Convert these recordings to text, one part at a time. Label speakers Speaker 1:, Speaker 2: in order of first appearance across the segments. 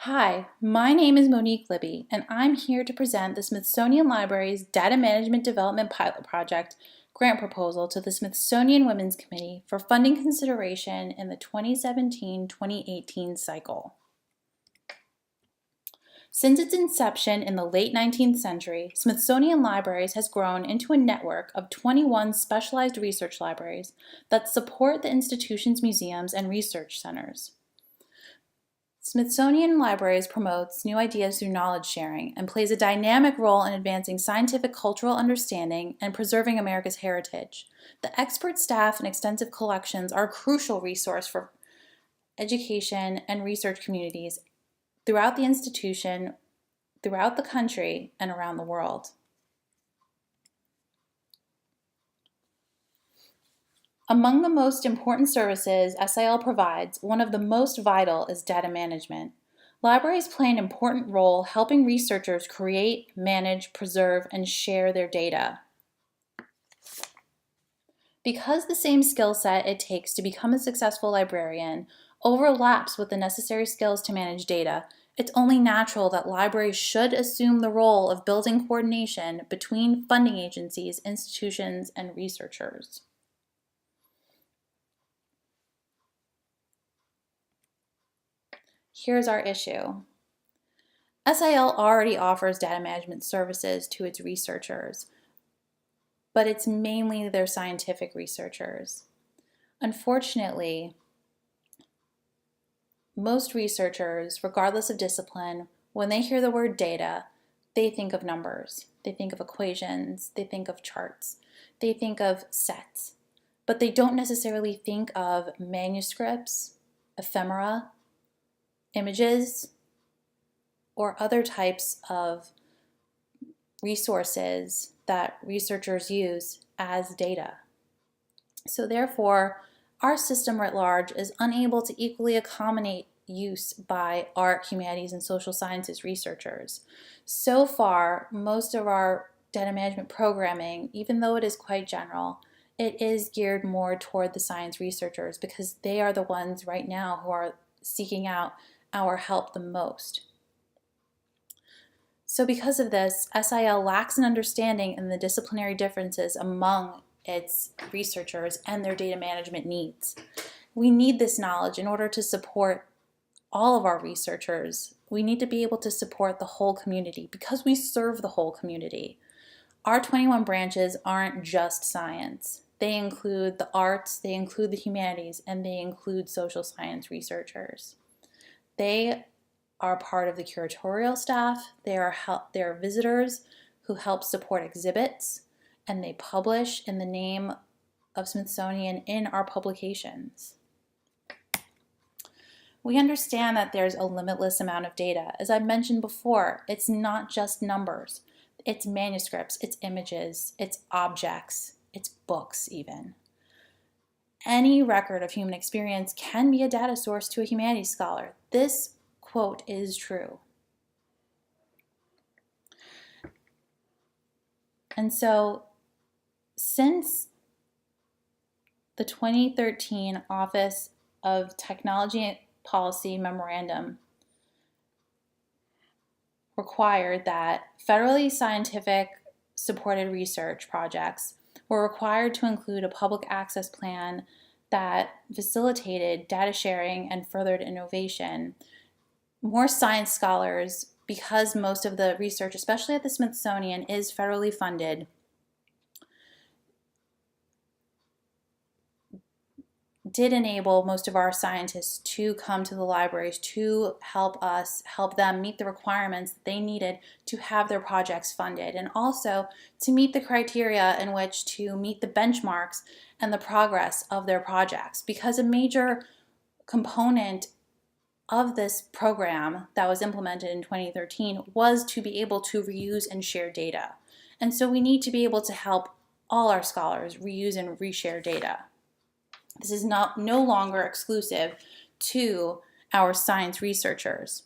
Speaker 1: Hi, my name is Monique Libby, and I'm here to present the Smithsonian Library's Data Management Development Pilot Project grant proposal to the Smithsonian Women's Committee for funding consideration in the 2017-2018 cycle. Since its inception in the late 19th century, Smithsonian Libraries has grown into a network of 21 specialized research libraries that support the institution's museums and research centers. Smithsonian Libraries promotes new ideas through knowledge sharing and plays a dynamic role in advancing scientific cultural understanding and preserving America's heritage. The expert staff and extensive collections are a crucial resource for education and research communities throughout the institution, throughout the country, and around the world. Among the most important services SIL provides, one of the most vital is data management. Libraries play an important role helping researchers create, manage, preserve, and share their data. Because the same skill set it takes to become a successful librarian overlaps with the necessary skills to manage data, it's only natural that libraries should assume the role of building coordination between funding agencies, institutions, and researchers. Here's our issue. SIL already offers data management services to its researchers, but it's mainly their scientific researchers. Unfortunately, most researchers, regardless of discipline, when they hear the word data, they think of numbers, they think of equations, they think of charts, they think of sets, but they don't necessarily think of manuscripts, ephemera, images, or other types of resources that researchers use as data. So therefore, our system writ large is unable to equally accommodate use by art, humanities, and social sciences researchers. So far, most of our data management programming, even though it is quite general, it is geared more toward the science researchers because they are the ones right now who are seeking out our help the most. So because of this, SIL lacks an understanding in the disciplinary differences among its researchers and their data management needs. We need this knowledge in order to support all of our researchers. We need to be able to support the whole community because we serve the whole community. Our 21 branches aren't just science. They include the arts, they include the humanities, and they include social science researchers. They are part of the curatorial staff. They are visitors who help support exhibits, and they publish in the name of Smithsonian in our publications. We understand that there's a limitless amount of data. As I mentioned before, it's not just numbers. It's manuscripts, it's images, it's objects, it's books even. Any record of human experience can be a data source to a humanities scholar. This quote is true. And so, since the 2013 Office of Technology Policy Memorandum required that federally scientific supported research projects were required to include a public access plan that facilitated data sharing and furthered innovation, more science scholars, because most of the research, especially at the Smithsonian, is federally funded, did enable most of our scientists to come to the libraries to help them meet the requirements that they needed to have their projects funded, and also to meet the criteria in which to meet the benchmarks and the progress of their projects. Because a major component of this program that was implemented in 2013 was to be able to reuse and share data. And so we need to be able to help all our scholars reuse and reshare data. This is no longer exclusive to our science researchers.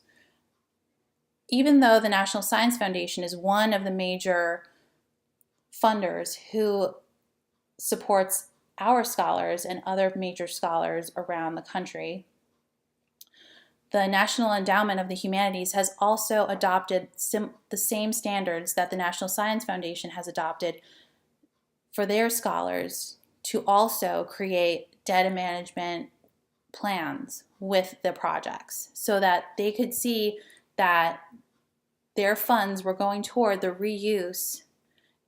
Speaker 1: Even though the National Science Foundation is one of the major funders who supports our scholars and other major scholars around the country, the National Endowment of the Humanities has also adopted the same standards that the National Science Foundation has adopted for their scholars to also create data management plans with the projects so that they could see that their funds were going toward the reuse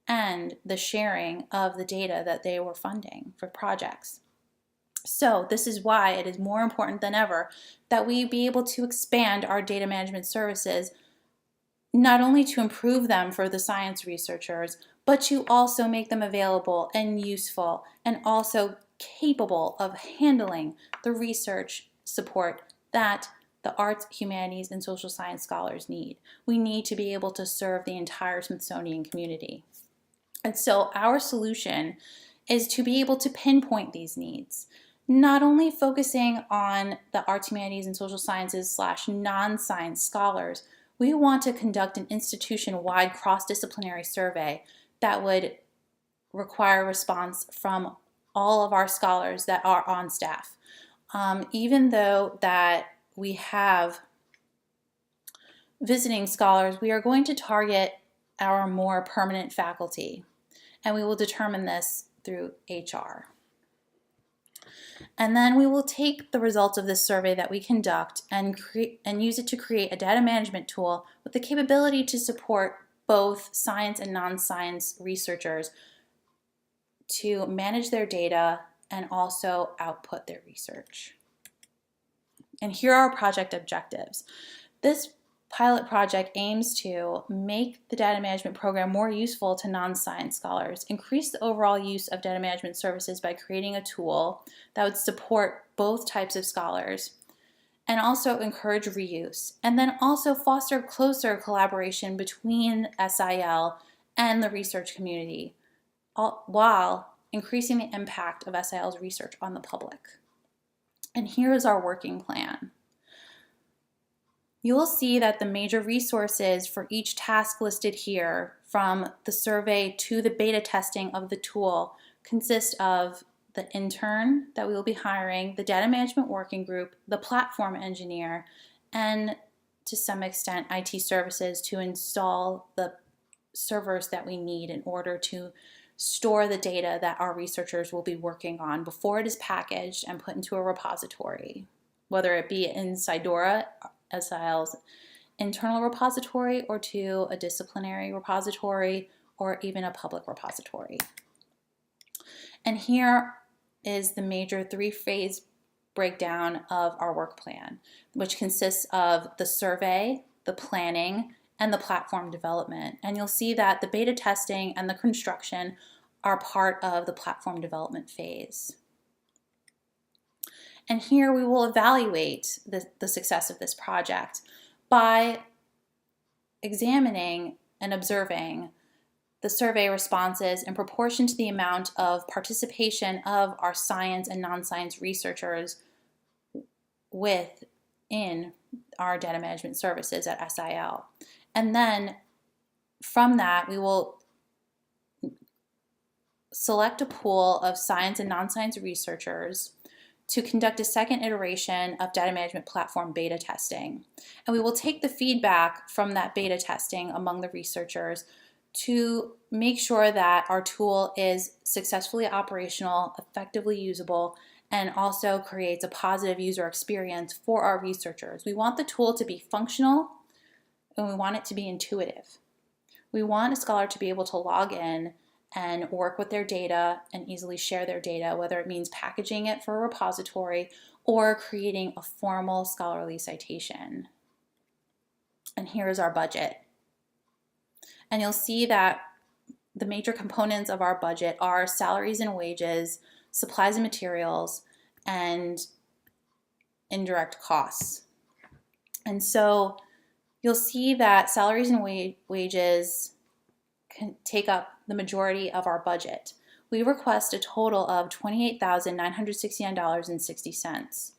Speaker 1: and the sharing of the data that they were funding for projects. So this is why it is more important than ever that we be able to expand our data management services, not only to improve them for the science researchers, but to also make them available and useful and also capable of handling the research support that the arts, humanities, and social science scholars need. We need to be able to serve the entire Smithsonian community. And so our solution is to be able to pinpoint these needs, not only focusing on the arts, humanities, and social sciences / non-science scholars. We want to conduct an institution-wide cross-disciplinary survey that would require response from all of our scholars that are on staff. Even though that we have visiting scholars, we are going to target our more permanent faculty, and we will determine this through HR. And then we will take the results of this survey that we conduct and use it to create a data management tool with the capability to support both science and non-science researchers to manage their data and also output their research. And here are our project objectives. This pilot project aims to make the data management program more useful to non-science scholars, increase the overall use of data management services by creating a tool that would support both types of scholars, and also encourage reuse, and then also foster closer collaboration between SIL and the research community, while increasing the impact of SIL's research on the public. And here is our working plan. You will see that the major resources for each task listed here, from the survey to the beta testing of the tool, consist of the intern that we will be hiring, the data management working group, the platform engineer, and to some extent IT services to install the servers that we need in order to store the data that our researchers will be working on before it is packaged and put into a repository, whether it be in Sidora, SIL's internal repository, or to a disciplinary repository, or even a public repository. And here is the major three-phase breakdown of our work plan, which consists of the survey, the planning, and the platform development. And you'll see that the beta testing and the construction are part of the platform development phase. And here we will evaluate the success of this project by examining and observing the survey responses in proportion to the amount of participation of our science and non-science researchers within our data management services at SIL. And then from that, we will select a pool of science and non-science researchers to conduct a second iteration of data management platform beta testing. And we will take the feedback from that beta testing among the researchers to make sure that our tool is successfully operational, effectively usable, and also creates a positive user experience for our researchers. We want the tool to be functional, and we want it to be intuitive. We want a scholar to be able to log in and work with their data and easily share their data, whether it means packaging it for a repository or creating a formal scholarly citation. And here is our budget. And you'll see that the major components of our budget are salaries and wages, supplies and materials, and indirect costs. And so you'll see that salaries and wages can take up the majority of our budget. We request a total of $28,969.60.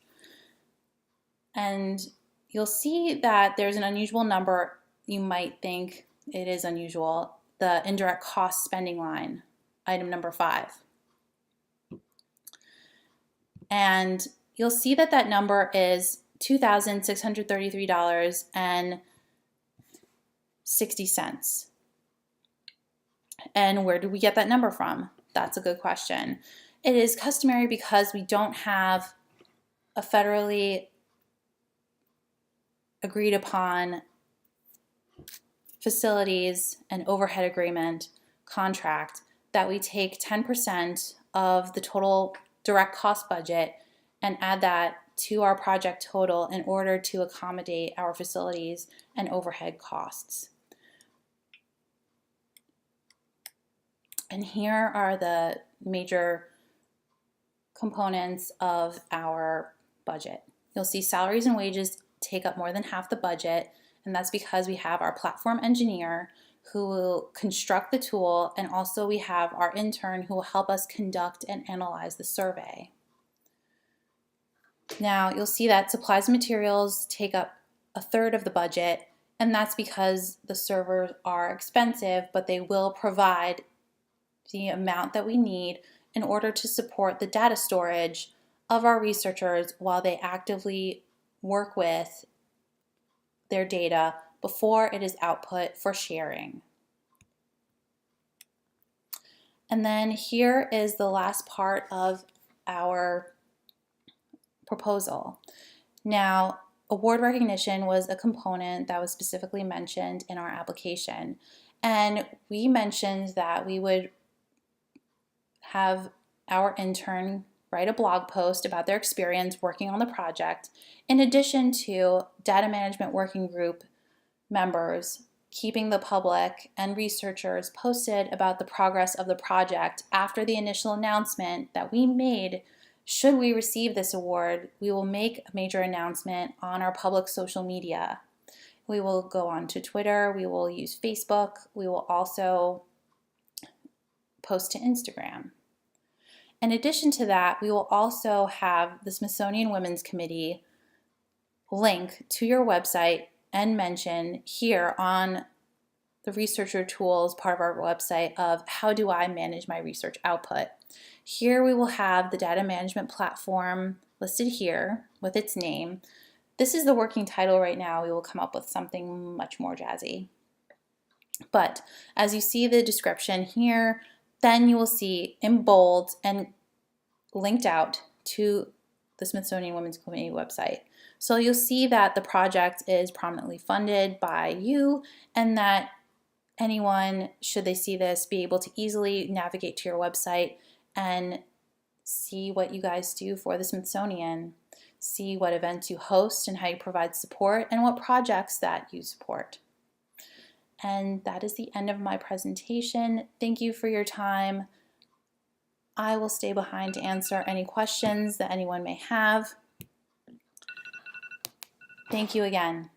Speaker 1: And you'll see that there's an unusual number. You might think it is unusual. The indirect cost spending line, item number 5. And you'll see that that number is $2,633.60. And where do we get that number from? That's a good question. It is customary because we don't have a federally agreed upon facilities and overhead agreement contract that we take 10% of the total direct cost budget and add that to our project total in order to accommodate our facilities and overhead costs. And here are the major components of our budget. You'll see salaries and wages take up more than half the budget, and that's because we have our platform engineer who will construct the tool, and also we have our intern who will help us conduct and analyze the survey. Now you'll see that supplies and materials take up a third of the budget, and that's because the servers are expensive, but they will provide the amount that we need in order to support the data storage of our researchers while they actively work with their data before it is output for sharing. And then here is the last part of our proposal. Now, award recognition was a component that was specifically mentioned in our application, and we mentioned that we would have our intern write a blog post about their experience working on the project, in addition to data management working group members keeping the public and researchers posted about the progress of the project after the initial announcement that we made. Should we receive this award, we will make a major announcement on our public social media. We will go on to Twitter, we will use Facebook, we will also post to Instagram. In addition to that, we will also have the Smithsonian Women's Committee link to your website and mention here on the researcher tools part of our website of how do I manage my research output. Here we will have the data management platform listed here with its name. This is the working title right now. We will come up with something much more jazzy. But as you see the description here, then you will see in bold and linked out to the Smithsonian Women's Committee website. So you'll see that the project is prominently funded by you, and that anyone, should they see this, be able to easily navigate to your website and see what you guys do for the Smithsonian, see what events you host and how you provide support, and what projects that you support. And that is the end of my presentation. Thank you for your time. I will stay behind to answer any questions that anyone may have. Thank you again.